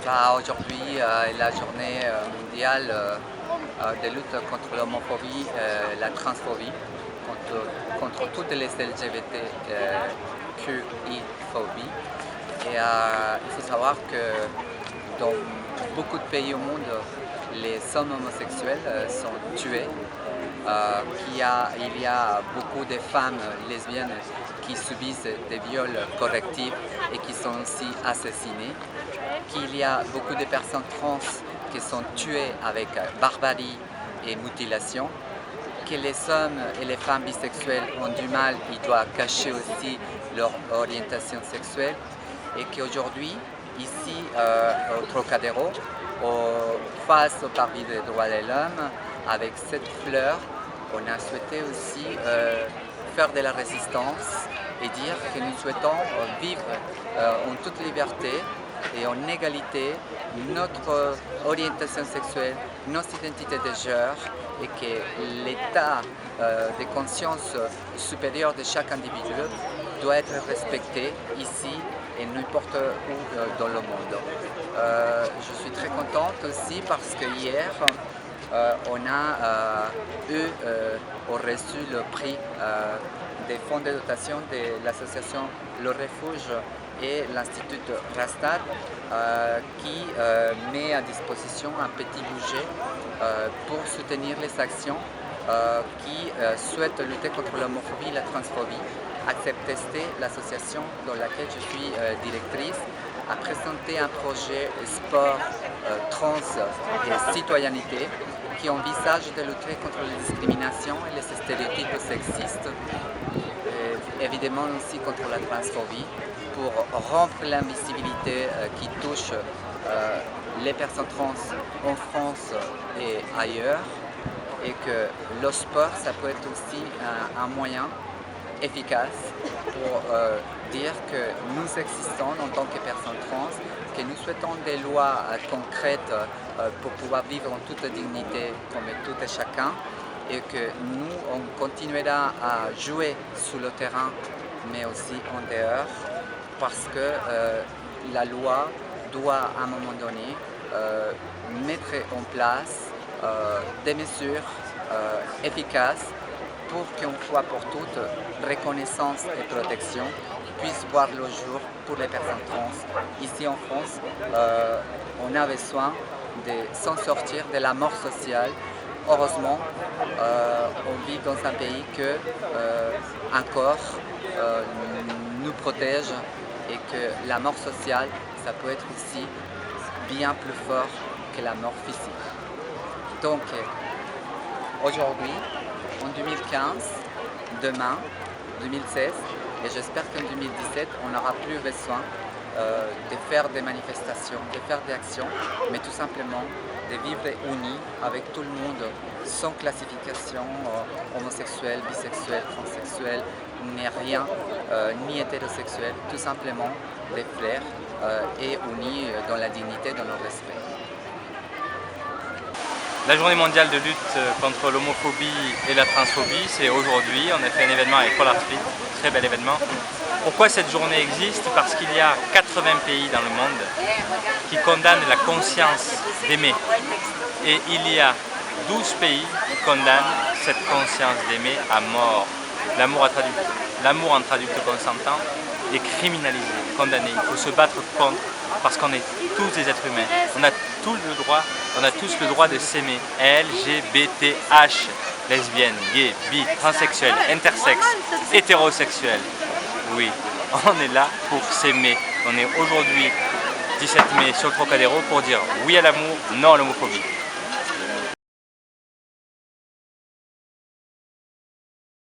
Aujourd'hui est la journée mondiale de lutte contre l'homophobie et la transphobie, contre toutes les LGBTQI-phobies. Et il faut savoir que dans beaucoup de pays au monde, les hommes homosexuels sont tués. Il y a beaucoup de femmes lesbiennes qui subissent des viols correctifs et qui sont aussi assassinées. Qu'il y a beaucoup de personnes trans qui sont tuées avec barbarie et mutilation. Que les hommes et les femmes bisexuels ont du mal, ils doivent cacher aussi leur orientation sexuelle. Et qu'aujourd'hui, ici au Trocadéro, face au Parvis des droits de l'homme, avec cette fleur, on a souhaité aussi faire de la résistance et dire que nous souhaitons vivre en toute liberté et en égalité notre orientation sexuelle, notre identité de genre, et que l'état de conscience supérieur de chaque individu doit être respecté ici et n'importe où dans le monde. Je suis très contente aussi parce que hier on a reçu le prix des fonds de dotation de l'association Le Refuge et l'Institut Rastad qui met à disposition un petit budget pour soutenir les actions qui souhaitent lutter contre l'homophobie et la transphobie. Accepteste, l'association dans laquelle je suis directrice, a présenté un projet sport, trans et citoyenneté qui envisage de lutter contre les discriminations et les stéréotypes sexistes, et évidemment aussi contre la transphobie, pour rompre l'invisibilité qui touche les personnes trans en France et ailleurs, et que le sport, ça peut être aussi un moyen efficace pour dire que nous existons en tant que personnes trans, que nous souhaitons des lois concrètes pour pouvoir vivre en toute dignité comme tout et chacun, et que nous, on continuera à jouer sur le terrain mais aussi en dehors, parce que la loi doit à un moment donné mettre en place des mesures efficaces pour qu'une fois pour toutes, reconnaissance et protection puissent voir le jour pour les personnes trans. Ici en France, on a besoin de s'en sortir de la mort sociale. Heureusement, on vit dans un pays qui encore nous protège, et que la mort sociale, ça peut être aussi bien plus fort que la mort physique. Donc, aujourd'hui, en 2015, demain, 2016, et j'espère qu'en 2017, on n'aura plus besoin de faire des manifestations, de faire des actions, mais tout simplement de vivre unis avec tout le monde, sans classification homosexuelle, bisexuelle, transsexuelle, ni rien, ni hétérosexuel, tout simplement des frères et unis dans la dignité, dans le respect. La journée mondiale de lutte contre l'homophobie et la transphobie, c'est aujourd'hui. On a fait un événement avec Paul Artfried, très bel événement. Pourquoi cette journée existe? Parce qu'il y a 80 pays dans le monde qui condamnent la conscience d'aimer. Et il y a 12 pays qui condamnent cette conscience d'aimer à mort. L'amour entre adultes consentants est criminalisé, condamné. Il faut se battre contre, parce qu'on est tous des êtres humains. On a tous le droit de s'aimer. LGBTH, lesbiennes, gays, bi, transsexuels, intersexes, hétérosexuels. Oui, on est là pour s'aimer. On est aujourd'hui, 17 mai, sur le Trocadéro pour dire oui à l'amour, non à l'homophobie.